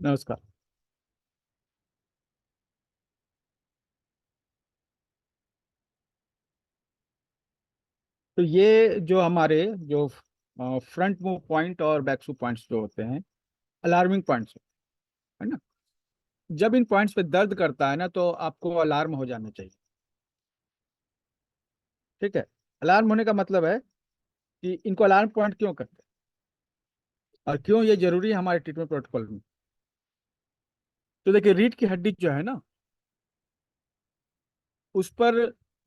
नमस्कार। तो ये जो हमारे जो फ्रंट मूव पॉइंट और बैक मूव पॉइंट्स जो होते हैं, अलार्मिंग पॉइंट्स, है ना। जब इन पॉइंट्स पे दर्द करता है ना, तो आपको अलार्म हो जाना चाहिए। ठीक है। अलार्म होने का मतलब है कि इनको अलार्म पॉइंट क्यों करते हैं और क्यों ये जरूरी है हमारे ट्रीटमेंट प्रोटोकॉल में। तो देखिए, रीढ़ की हड्डी जो है ना, उस पर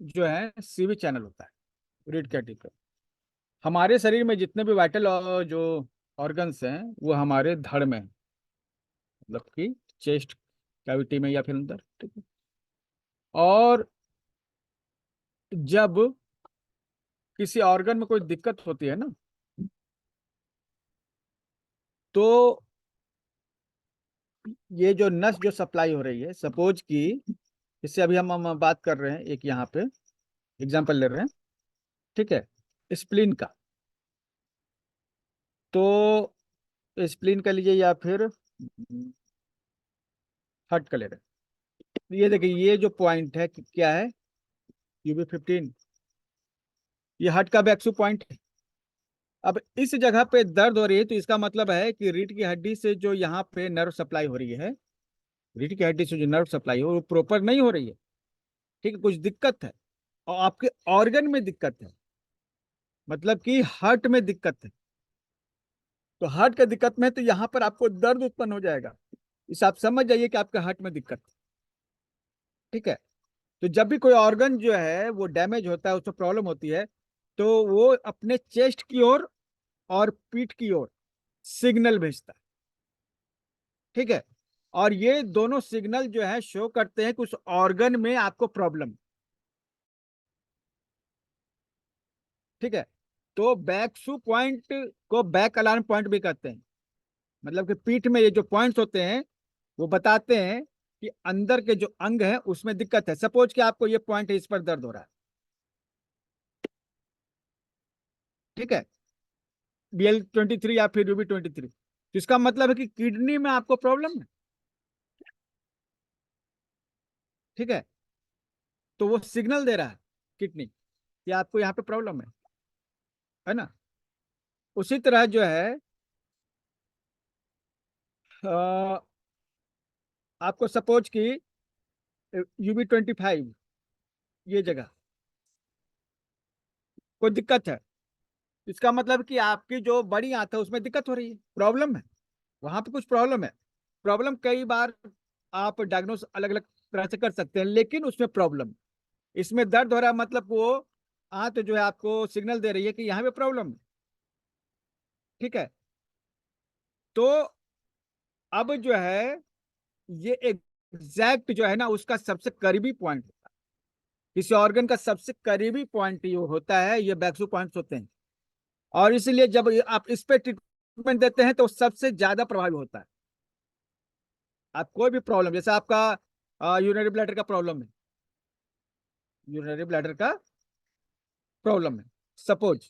जो है सीवी चैनल होता है। रीढ़ की हड्डी पर हमारे शरीर में जितने भी वाइटल जो ऑर्गन्स हैं, वो हमारे धड़ में हैं। मतलब कि चेस्ट कैविटी में या फिर अंदर। ठीक है। और जब किसी ऑर्गन में कोई दिक्कत होती है ना, तो ये जो नस जो सप्लाई हो रही है, सपोज कि इससे अभी हम बात कर रहे हैं, एक यहाँ पे एग्जांपल ले रहे हैं। ठीक है। स्प्लीन का, तो स्प्लीन का लीजिए या फिर हार्ट का ले रहे हैं। ये देखिए, ये जो पॉइंट है कि क्या है, UB15। ये हार्ट का बैक्सू पॉइंट है। अब इस जगह पे दर्द हो रही है, तो इसका मतलब है कि रीढ़ की हड्डी से जो यहाँ पे नर्व सप्लाई हो रही है, रीढ़ की हड्डी से जो नर्व सप्लाई हो वो प्रॉपर नहीं हो रही है। ठीक है, कुछ दिक्कत है और आपके ऑर्गन में दिक्कत है, मतलब कि हार्ट में दिक्कत है। तो हार्ट का दिक्कत में है, तो यहाँ पर आपको दर्द उत्पन्न हो जाएगा। इस आप समझ जाइए कि आपके हार्ट में दिक्कत है। ठीक है। तो जब भी कोई ऑर्गन जो है वो डैमेज होता है, उसमें प्रॉब्लम होती है, तो वो अपने चेस्ट की ओर और पीठ की ओर सिग्नल भेजता है। ठीक है। और ये दोनों सिग्नल जो है शो करते हैं कि उस ऑर्गन में आपको प्रॉब्लम। ठीक है। तो बैक सू पॉइंट को बैक अलार्म पॉइंट भी कहते हैं। मतलब कि पीठ में ये जो पॉइंट्स होते हैं, वो बताते हैं कि अंदर के जो अंग है उसमें दिक्कत है। सपोज कि आपको ये पॉइंट है, इस पर दर्द हो रहा है। ठीक है। BL23 या फिर UB23, तो इसका मतलब है कि किडनी में आपको प्रॉब्लम है। ठीक है। तो वो सिग्नल दे रहा है किडनी कि आपको यहाँ पे प्रॉब्लम है ना। उसी तरह जो है, अ, आपको सपोज कि UB25, ये जगह कोई दिक्कत है, इसका मतलब कि आपकी जो बड़ी आंत है उसमें दिक्कत हो रही है, प्रॉब्लम है। वहां पे कुछ प्रॉब्लम है। प्रॉब्लम कई बार आप डायग्नोस अलग अलग तरह से कर सकते हैं, लेकिन उसमें प्रॉब्लम, इसमें दर्द हो रहा है, मतलब वो आंत जो है आपको सिग्नल दे रही है कि यहाँ पे प्रॉब्लम है। ठीक है। तो अब जो है, ये एग्जैक्ट जो है ना, उसका सबसे करीबी पॉइंट होता है। किसी ऑर्गन का सबसे करीबी पॉइंट ये होता है, ये बैक्सू पॉइंट्स होते हैं। और इसलिए जब आप इस पे ट्रीटमेंट देते हैं, तो सबसे ज्यादा प्रभावी होता है। आप कोई भी प्रॉब्लम, जैसे आपका यूरिनरी ब्लैडर का प्रॉब्लम है, यूरिनरी ब्लैडर का प्रॉब्लम है, सपोज,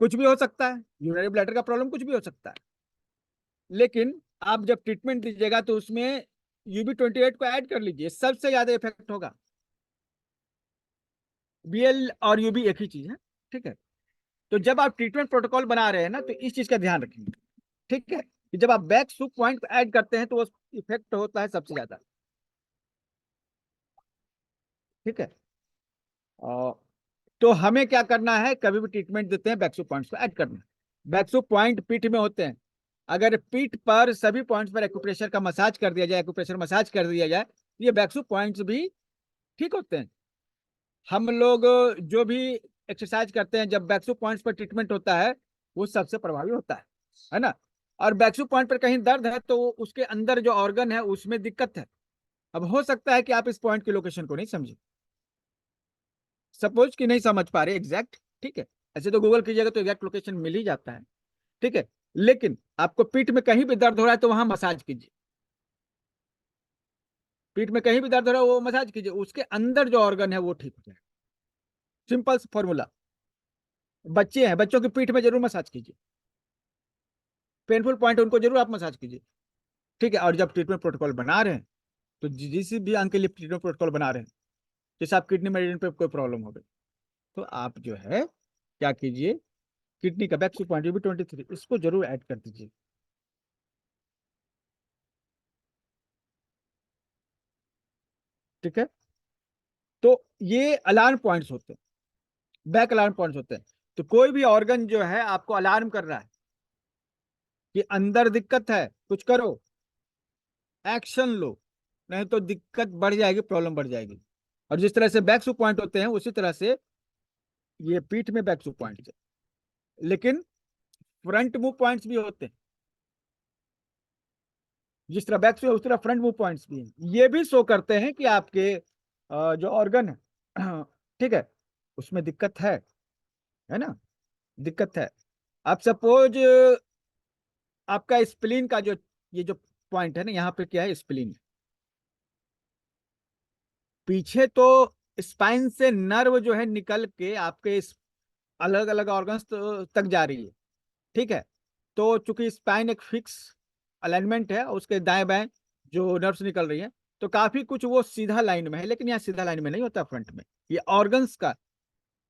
कुछ भी हो सकता है, यूरिनरी ब्लैडर का प्रॉब्लम कुछ भी हो सकता है। लेकिन आप जब ट्रीटमेंट दीजिएगा, तो उसमें UB28 को ऐड कर लीजिए, सबसे ज्यादा इफेक्ट होगा। BL और UB एक ही चीज है। ठीक है। तो जब आप ट्रीटमेंट प्रोटोकॉल बना रहे हैं ना, तो इस चीज का ध्यान रखेंगे। ठीक है, कि जब आप बैक सूप पॉइंट ऐड करते हैं, तो वो इफेक्ट होता है सबसे ज्यादा। ठीक है। और तो हमें क्या करना है, कभी भी ट्रीटमेंट देते हैं, बैकसू पॉइंट्स को ऐड करना है। बैकसू पॉइंट पीठ में होते हैं। अगर पीठ पर सभी पॉइंट्स पर एक्यूप्रेशर का मसाज कर दिया जाए, एक्यूप्रेशर मसाज कर दिया जाए, तो ये बैकसू पॉइंट्स भी ठीक होते हैं। हम लोग जो भी एक्सरसाइज करते हैं, जब बैकसू पॉइंट्स पर ट्रीटमेंट होता है, वो सबसे प्रभावी होता है ना। और बैकसू पॉइंट पर कहीं दर्द है, तो उसके अंदर जो ऑर्गन है उसमें दिक्कत है। अब हो सकता है कि आप इस पॉइंट की लोकेशन को नहीं समझे, सपोज कि नहीं समझ पा रहे एग्जैक्ट। ठीक है। ऐसे तो गूगल कीजिएगा तो एग्जैक्ट लोकेशन मिल ही जाता है। ठीक है। लेकिन आपको पीठ में कहीं भी दर्द हो रहा है, तो वहां मसाज कीजिए। पीठ में कहीं भी दर्द हो रहा है, वो मसाज कीजिए, उसके अंदर जो ऑर्गन है वो ठीक हो जाए। Simple formula. बच्चे हैं, बच्चों की पीठ में जरूर मसाज कीजिए, पेनफुल पॉइंट उनको जरूर आप मसाज कीजिए। ठीक है। और जब ट्रीटमेंट प्रोटोकॉल बना रहे हैं तो जिस भी अंग के लिए ट्रीटमेंट प्रोटोकॉल बना रहे हैं, जैसे आप किडनी मेडिसिन पे कोई प्रॉब्लम हो गई, तो आप जो है क्या कीजिए, किडनी का बैक पॉइंट UB23 इसको जरूर ऐड कर दीजिए। ठीक है। तो ये अलार्म पॉइंट्स होते हैं, बैक अलार्म पॉइंट्स होते हैं। तो कोई भी ऑर्गन जो है आपको अलार्म कर रहा है कि अंदर दिक्कत है, कुछ करो, एक्शन लो, नहीं तो दिक्कत बढ़ जाएगी, प्रॉब्लम बढ़ जाएगी। और जिस तरह से बैक पॉइंट होते हैं उसी तरह से ये पीठ में बैक पॉइंट है, लेकिन फ्रंट मूव पॉइंट्स भी होते हैं। जिस तरह बैक से उस तरह फ्रंट मूव पॉइंट्स भी हैं। ये भी शो करते हैं कि आपके जो ऑर्गन है ठीक है, उसमें दिक्कत है ना, दिक्कत है। आप सपोज आपका स्प्लीन का जो ये जो पॉइंट है ना, यहाँ पे क्या है, स्प्लीन। पीछे तो स्पाइन से नर्व जो है निकल के आपके अलग अलग ऑर्गन्स तक जा रही है। ठीक है। तो चूंकि स्पाइन एक फिक्स अलाइनमेंट है, उसके दाएं बाएं जो नर्व्स निकल रही है, तो काफी कुछ वो सीधा लाइन में है, लेकिन यहाँ सीधा लाइन में नहीं होता फ्रंट में। ये ऑर्गन्स का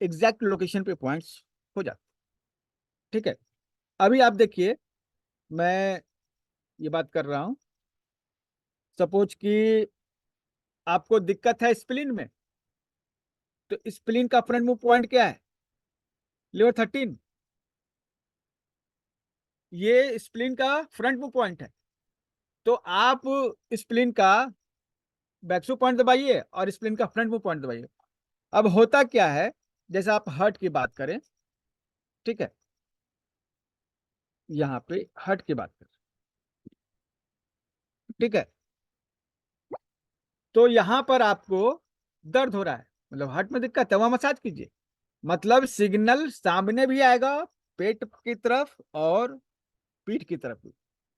एग्जैक्ट लोकेशन पे पॉइंट्स हो जाते। ठीक है। अभी आप देखिए, मैं ये बात कर रहा हूं, सपोज कि आपको दिक्कत है स्प्लीन में, तो स्प्लीन का फ्रंट मूव पॉइंट क्या है, लिवर 13। ये स्प्लीन का फ्रंट मूव पॉइंट है। तो आप स्प्लीन का बैकसू पॉइंट दबाइए और स्प्लीन का फ्रंट मूव पॉइंट दबाइए। अब होता क्या है, जैसे आप हर्ट की बात करें, ठीक है, यहाँ पे हर्ट की बात करें, ठीक है, तो यहाँ पर आपको दर्द हो रहा है, मतलब हर्ट में दिक्कत है, वहां मसाज कीजिए। मतलब सिग्नल सामने भी आएगा, पेट की तरफ और पीठ की तरफ भी।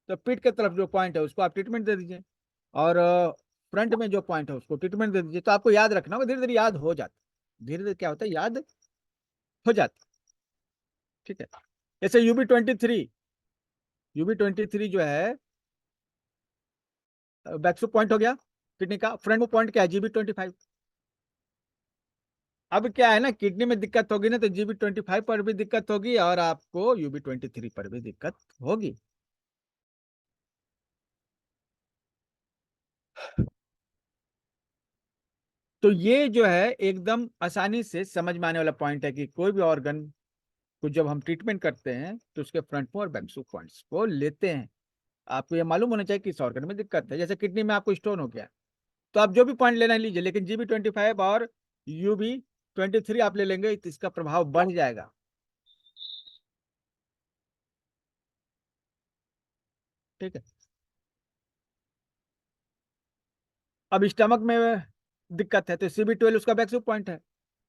तो पीठ की तरफ जो पॉइंट है उसको आप ट्रीटमेंट दे दीजिए, और फ्रंट में जो पॉइंट है उसको ट्रीटमेंट दे दीजिए। तो आपको याद रखना होगा, धीरे धीरे याद हो जाता है, धीरे धीरे क्या होता है, याद हो जाता है। ठीक है। जैसे यूबी 23 जो है बैकसू पॉइंट हो गया किडनी का, फ्रंट में पॉइंट क्या है, GB 25। अब क्या है ना, किडनी में दिक्कत होगी ना, तो GB 25 पर भी दिक्कत होगी और आपको UB 23 पर भी दिक्कत होगी। तो ये जो है एकदम आसानी से समझ में आने वाला पॉइंट है कि कोई भी ऑर्गन को जब हम ट्रीटमेंट करते हैं तो उसके फ्रंट में और बैकसू पॉइंट्स को लेते हैं। आपको ये मालूम होना चाहिए किस ऑर्गन में दिक्कत है। जैसे किडनी में आपको स्टोन हो गया, तो आप जो भी पॉइंट लेना है लीजिए, लेकिन GB 25 और UB 23 आप ले लेंगे तो इसका प्रभाव बढ़ जाएगा। ठीक है। अब स्टमक में दिक्कत है तो CB 12 उसका बैक पॉइंट है,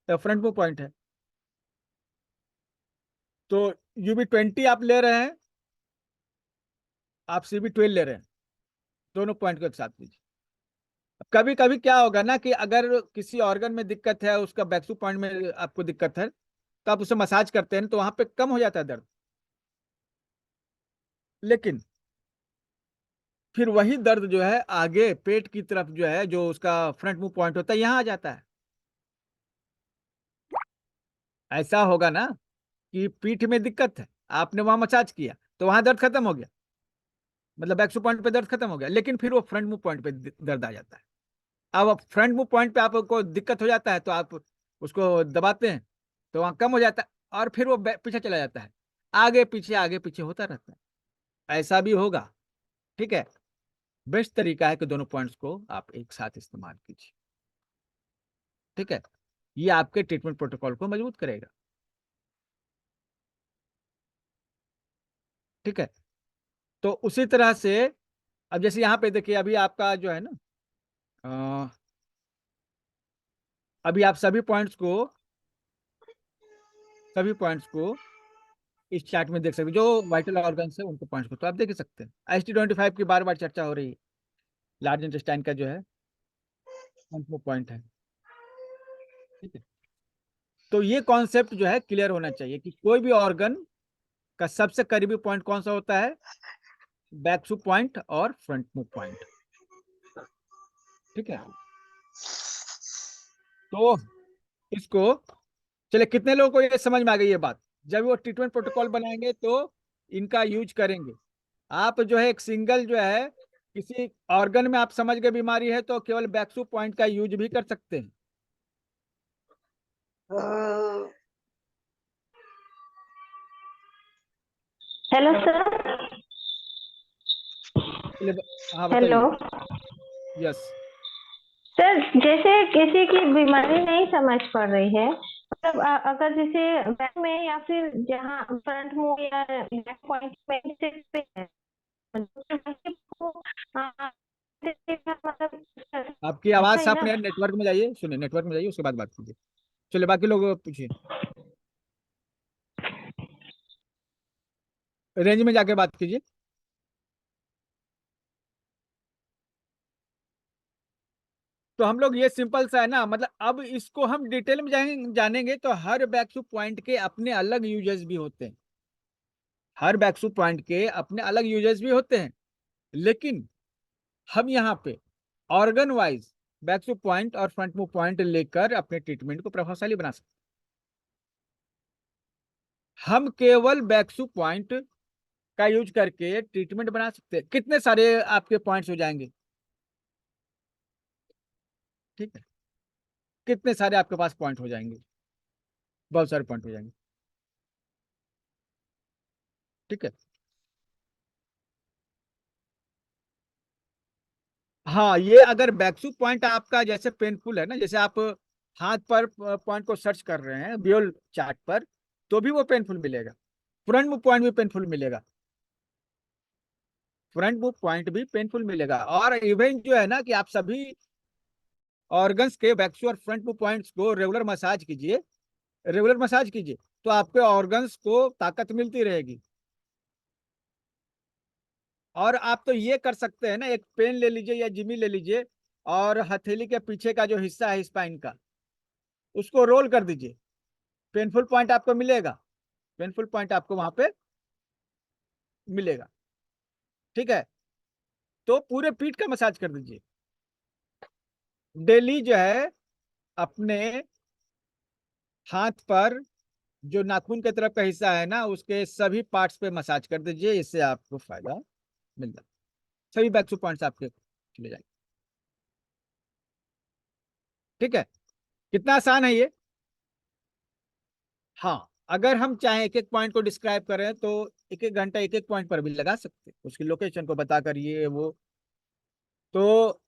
फ्रंट में पॉइंट है। तो UB 20 आप ले रहे हैं, आप CB 12 ले रहे हैं, दोनों पॉइंट को एक साथ लीजिए। कभी कभी क्या होगा ना कि अगर किसी ऑर्गन में दिक्कत है, उसका बैक्सू पॉइंट में आपको दिक्कत है, तो आप उसे मसाज करते हैं तो वहां पे कम हो जाता है दर्द, लेकिन फिर वही दर्द जो है आगे पेट की तरफ जो है, जो उसका फ्रंट मूव पॉइंट होता है, यहाँ आ जाता है। ऐसा होगा ना कि पीठ में दिक्कत है, आपने वहां मसाज किया तो वहां दर्द खत्म हो गया, मतलब बैक्सू पॉइंट पे दर्द खत्म हो गया, लेकिन फिर वो फ्रंट मूव पॉइंट पे दर्द आ जाता है। अब फ्रंट मूव पॉइंट पे आपको दिक्कत हो जाता है तो आप उसको दबाते हैं तो वहां कम हो जाता है, और फिर वो पीछे चला जाता है, आगे पीछे होता रहता है। ऐसा भी होगा। ठीक है। बेस्ट तरीका है कि दोनों पॉइंट्स को आप एक साथ इस्तेमाल कीजिए। ठीक है। ये आपके ट्रीटमेंट प्रोटोकॉल को मजबूत करेगा। ठीक है। तो उसी तरह से अब जैसे यहाँ पे देखिए, अभी आपका जो है ना, अ, अभी आप सभी पॉइंट्स को इस चार्ट में देख सकते हैं, जो वाइटल ऑर्गन्स है उनको पॉइंट्स को तो आप देख ही सकते हैं। ST 25 की बार बार चर्चा हो रही है, लार्ज इंटेस्टाइन का जो है वो पॉइंट है। ठीक है। तो ये कॉन्सेप्ट जो है क्लियर होना चाहिए कि कोई भी ऑर्गन का सबसे करीबी पॉइंट कौन सा होता है, बैक शू पॉइंट और फ्रंट मूव पॉइंट। ठीक है, तो इसको, चलिए कितने लोगों को ये समझ में आ गई ये बात? जब वो ट्रीटमेंट प्रोटोकॉल बनाएंगे तो इनका यूज करेंगे। आप जो है एक सिंगल जो है किसी ऑर्गन में आप समझ गए बीमारी है तो केवल बैक्सू पॉइंट का यूज भी कर सकते हैं। Hello sir. चलिए, हाँ हेलो बताइए। यस। सर, जैसे किसी की बीमारी नहीं समझ पड़ रही है, मतलब अगर जैसे बैक में या फिर जहाँ फ्रंट मुंह या बैक पॉइंट में से पे है, को, अ, मतलब आपकी आवाज अच्छा ही साफ ना। नहीं है, नेटवर्क में जाइए, सुनिए, नेटवर्क में जाइए, उसके बाद बात कीजिए। चलिए बाकी लोग पूछिए, रेंज में जाके बात कीजिए। तो हम लोग ये सिंपल सा है ना, मतलब अब इसको हम डिटेल में जानेंगे तो हर बैकशू पॉइंट के अपने अलग यूजेस भी होते हैं। हर बैकशू पॉइंट के अपने अलग यूजेस भी होते हैं, लेकिन हम यहाँ पे ऑर्गन वाइज बैकशू पॉइंट और फ्रंट मूव पॉइंट लेकर अपने ट्रीटमेंट को प्रभावशाली बना सकते हैं। हम केवल बैकशू पॉइंट का यूज करके ट्रीटमेंट बना सकते हैं। कितने सारे आपके पॉइंट्स हो जाएंगे? ठीक है, कितने सारे आपके पास पॉइंट हो जाएंगे? बहुत सारे पॉइंट हो जाएंगे। ठीक है, हाँ, ये अगर बैकशू पॉइंट आपका जैसे पेनफुल है ना, जैसे आप हाथ पर पॉइंट को सर्च कर रहे हैं बियोल चार्ट पर, तो भी वो पेनफुल मिलेगा। फ्रंट मूव पॉइंट भी पेनफुल मिलेगा, फ्रंट मूव पॉइंट भी पेनफुल मिलेगा। और इवन जो है ना कि आप सभी ऑर्गन्स के बैकशू और फ्रंट मूव पॉइंट्स को रेगुलर मसाज कीजिए, रेगुलर मसाज कीजिए, तो आपके ऑर्गन्स को ताकत मिलती रहेगी। और आप तो ये कर सकते हैं ना, एक पेन ले लीजिए या जिमी ले लीजिए, और हथेली के पीछे का जो हिस्सा है स्पाइन का, उसको रोल कर दीजिए, पेनफुल पॉइंट आपको मिलेगा, पेनफुल पॉइंट आपको वहां पे मिलेगा। ठीक है, तो पूरे पीठ का मसाज कर दीजिए डेली जो है। अपने हाथ पर जो नाखून के तरफ का हिस्सा है ना, उसके सभी पार्ट्स पे मसाज कर दीजिए, इससे आपको फायदा मिलता है। सभी बैक पॉइंट्स आपके चले जाएंगे। ठीक है, कितना आसान है ये? हाँ, अगर हम चाहें एक एक पॉइंट को डिस्क्राइब करें तो एक एक घंटा एक एक पॉइंट पर भी लगा सकते हैं, उसकी लोकेशन को बताकर ये वो। तो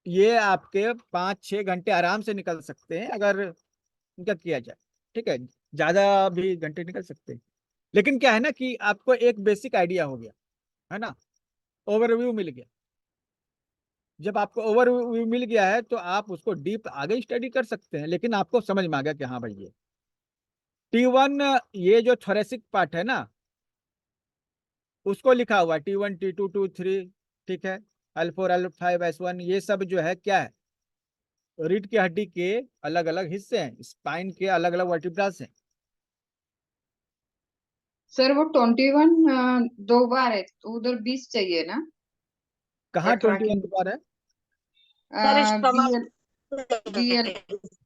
ये आपके 5-6 घंटे आराम से निकल सकते हैं अगर इनका किया जाए। ठीक है, ज्यादा भी घंटे निकल सकते हैं, लेकिन क्या है ना कि आपको एक बेसिक आइडिया हो गया है ना, ओवरव्यू मिल गया। जब आपको ओवरव्यू मिल गया है तो आप उसको डीप आगे स्टडी कर सकते हैं, लेकिन आपको समझ में आ गया कि हाँ भाई ये T1, ये जो थोरेसिक पार्ट है ना, उसको लिखा हुआ है T1 T2 T3। ठीक है, L4 L5 S1, ये सब जो है क्या है, रीढ़ की हड्डी के अलग अलग हिस्से हैं, स्पाइन के अलग अलग वर्टिब्रास हैं। सर वो 21 दो बार है तो उधर 20 चाहिए ना? कहाँ अठारह 21 की बार है? सर स्टमक बीएल बीएल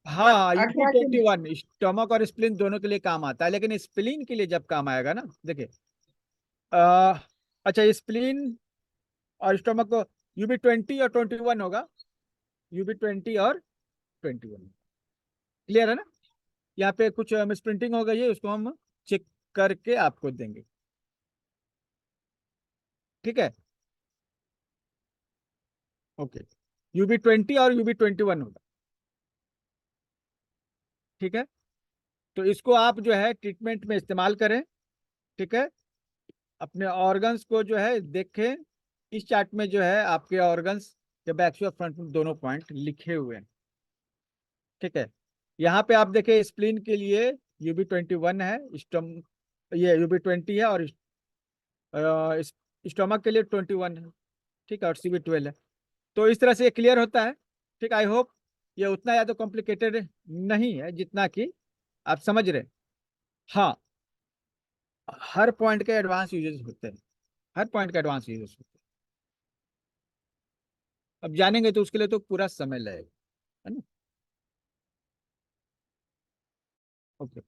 हाँ, ये 18 के लिए। 21 स्टमक और स्प्लीन दोनों के लिए काम आता है, लेकिन स्प्लीन के लिए जब काम आएगा ना, देखिए, अह, अच्छा, स्प्लीन और स्टमक को UB20 और 21 होगा, UB20 और 21। क्लियर है ना? यहाँ पे कुछ मिस प्रिंटिंग हो गई है, उसको हम चेक करके आपको देंगे। ठीक है, ओके, UB20 और UB21 होगा। ठीक है, तो इसको आप जो है ट्रीटमेंट में इस्तेमाल करें। ठीक है, अपने ऑर्गन्स को जो है देखें। इस चार्ट में जो है आपके ऑर्गन्स के बैक और फ्रंट में दोनों पॉइंट लिखे हुए हैं। ठीक है, यहाँ पे आप देखें स्प्लीन के लिए UB21 है, स्टम ये UB20 है, और स्टोमक के लिए 21 है। ठीक है, और CB12 है। तो इस तरह से ये क्लियर होता है। ठीक, आई होप ये उतना ज़्यादा कॉम्प्लिकेटेड नहीं है जितना कि आप समझ रहे हैं। हाँ, हर पॉइंट के एडवांस यूजेस होते हैं। हर पॉइंट का एडवांस यूज हो सकता है। अब जानेंगे तो उसके लिए तो पूरा समय लगेगा, है ना। ओके।